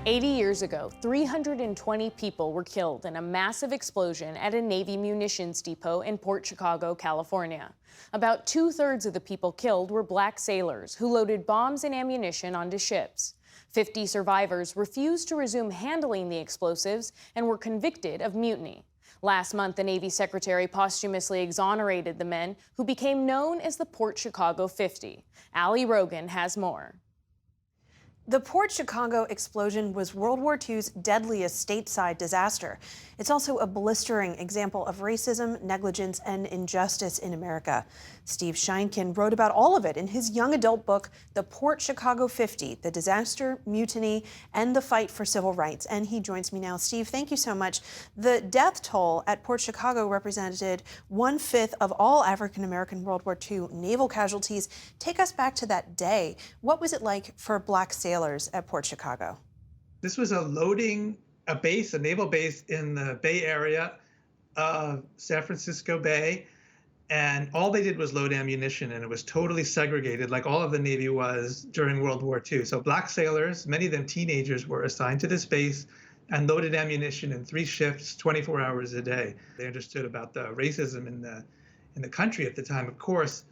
80 years ago, 320 people were killed in a massive explosion at a Navy munitions depot in Port Chicago, California. About two-thirds of the people killed were black sailors who loaded bombs and ammunition onto ships. 50 survivors refused to resume handling the explosives and were convicted of mutiny. Last month, the Navy Secretary posthumously exonerated the men who became known as the Port Chicago 50. Ali Rogan has more. The Port Chicago explosion was World War II's deadliest stateside disaster. It's also a blistering example of racism, negligence, and injustice in America. Steve Sheinkin wrote about all of it in his young adult book, The Port Chicago 50, The Disaster, Mutiny, and the Fight for Civil Rights. And he joins me now. Steve, thank you so much. The death toll at Port Chicago represented 1/5 of all African-American World War II naval casualties. Take us back to that day. What was it like for black sailors at Port Chicago? This was a base, a naval base in the Bay Area of San Francisco Bay. And all they did was load ammunition, and it was totally segregated, like all of the Navy was during World War II. So black sailors, many of them teenagers, were assigned to this base and loaded ammunition in 3 shifts, 24 hours a day. They understood about the racism in the country at the time, of course,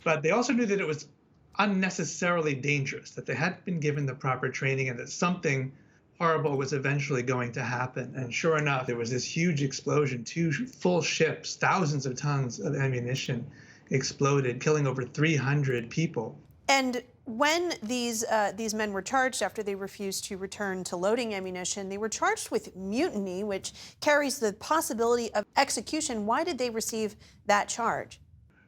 but they also knew that it was unnecessarily dangerous, that they hadn't been given the proper training, and that something horrible was eventually going to happen. And sure enough, there was this huge explosion. 2 full ships, thousands of tons of ammunition exploded, killing over 300 people. And when these men were charged after they refused to return to loading ammunition, they were charged with mutiny, which carries the possibility of execution. Why did they receive that charge?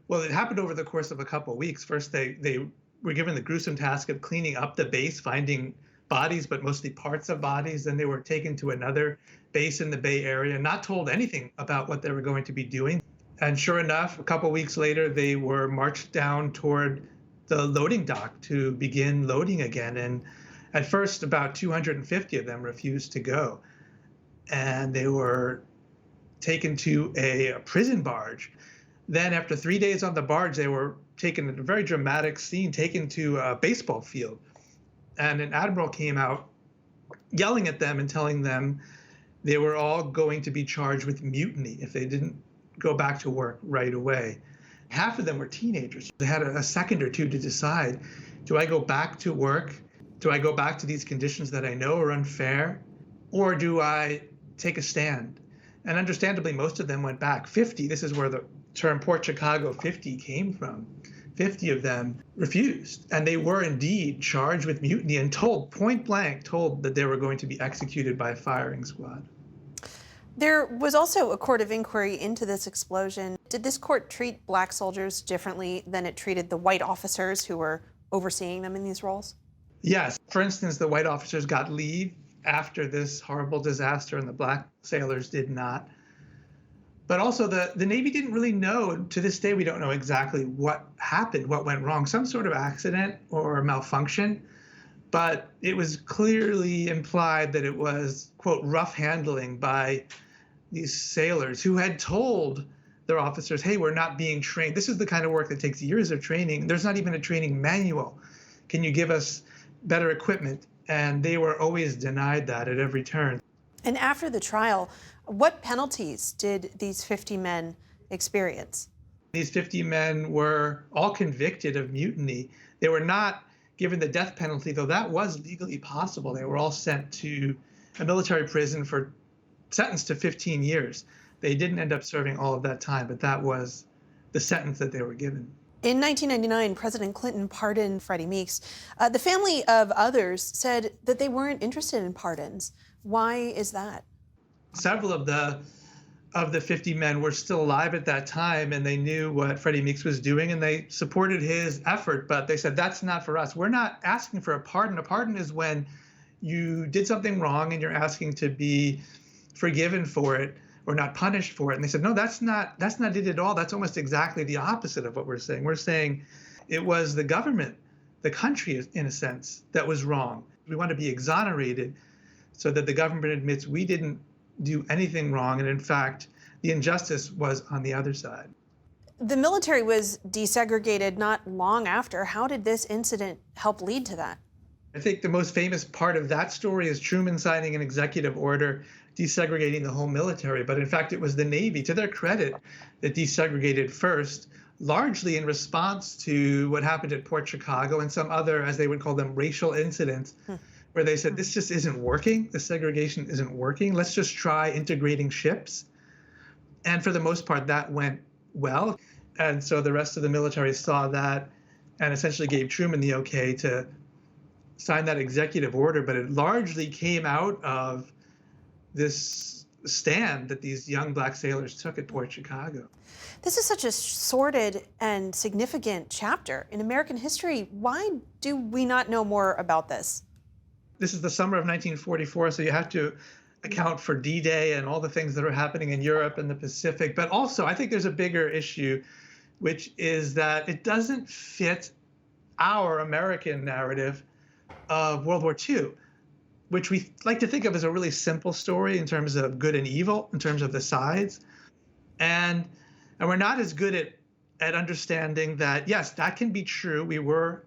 Well, it happened over the course of a couple of weeks. First, they were given the gruesome task of cleaning up the base, finding bodies, but mostly parts of bodies. Then they were taken to another base in the Bay Area, not told anything about what they were going to be doing. And sure enough, a couple weeks later, they were marched down toward the loading dock to begin loading again. And at first, about 250 of them refused to go. And they were taken to a prison barge. Then after 3 days on the barge, they were taken in a very dramatic scene, taken to a baseball field. And an admiral came out yelling at them and telling them they were all going to be charged with mutiny if they didn't go back to work right away. Half of them were teenagers. They had a second or two to decide, do I go back to work? Do I go back to these conditions that I know are unfair? Or do I take a stand? And understandably, most of them went back. 50, this is where the term Port Chicago 50 came from. 50 of them refused, and they were indeed charged with mutiny and told, point blank, told that they were going to be executed by a firing squad. There was also a court of inquiry into this explosion. Did this court treat black soldiers differently than it treated the white officers who were overseeing them in these roles? Yes. For instance, the white officers got leave after this horrible disaster, and the black sailors did not. But also the Navy didn't really know. To this day, we don't know exactly what happened, what went wrong, some sort of accident or malfunction. But it was clearly implied that it was, quote, rough handling by these sailors who had told their officers, hey, we're not being trained. This is the kind of work that takes years of training. There's not even a training manual. Can you give us better equipment? And they were always denied that at every turn. And after the trial, what penalties did these 50 men experience? These 50 men were all convicted of mutiny. They were not given the death penalty, though that was legally possible. They were all sent to a military prison sentenced to 15 years. They didn't end up serving all of that time, but that was the sentence that they were given. In 1999, President Clinton pardoned Freddie Meeks. The family of others said that they weren't interested in pardons. Why is that? Several of the 50 men were still alive at that time, and they knew what Freddie Meeks was doing, and they supported his effort. But they said, that's not for us. We're not asking for a pardon. A pardon is when you did something wrong and you're asking to be forgiven for it or not punished for it. And they said, no, that's not it at all. That's almost exactly the opposite of what we're saying. We're saying it was the government, the country, in a sense, that was wrong. We want to be exonerated so that the government admits we didn't do anything wrong, and in fact, the injustice was on the other side. The military was desegregated not long after. How did this incident help lead to that? I think the most famous part of that story is Truman signing an executive order desegregating the whole military. But in fact, it was the Navy, to their credit, that desegregated first, largely in response to what happened at Port Chicago and some other, as they would call them, racial incidents, where they said, this just isn't working. The segregation isn't working. Let's just try integrating ships. And for the most part, that went well. And so the rest of the military saw that and essentially gave Truman the okay to sign that executive order. But it largely came out of this stand that these young black sailors took at Port Chicago. This is such a sordid and significant chapter in American history. Why do we not know more about this? This is the summer of 1944, so you have to account for D-Day and all the things that are happening in Europe and the Pacific. But also, I think there's a bigger issue, which is that it doesn't fit our American narrative of World War II, which we like to think of as a really simple story in terms of good and evil, in terms of the sides. And we're not as good at understanding that, yes, that can be true. We were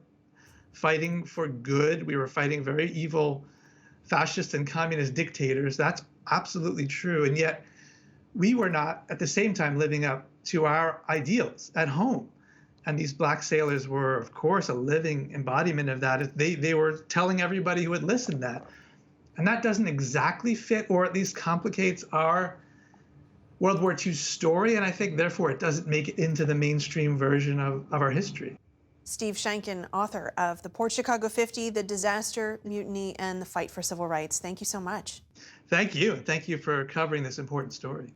fighting for good. We were fighting very evil fascist and communist dictators. That's absolutely true. And yet we were not at the same time living up to our ideals at home. And these black sailors were, of course, a living embodiment of that. They were telling everybody who would listen that. And that doesn't exactly fit, or at least complicates, our World War II story. And I think, therefore, it doesn't make it into the mainstream version of our history. Steve Shanken, author of The Port Chicago 50, The Disaster, Mutiny, and the Fight for Civil Rights. Thank you so much. Thank you. Thank you for covering this important story.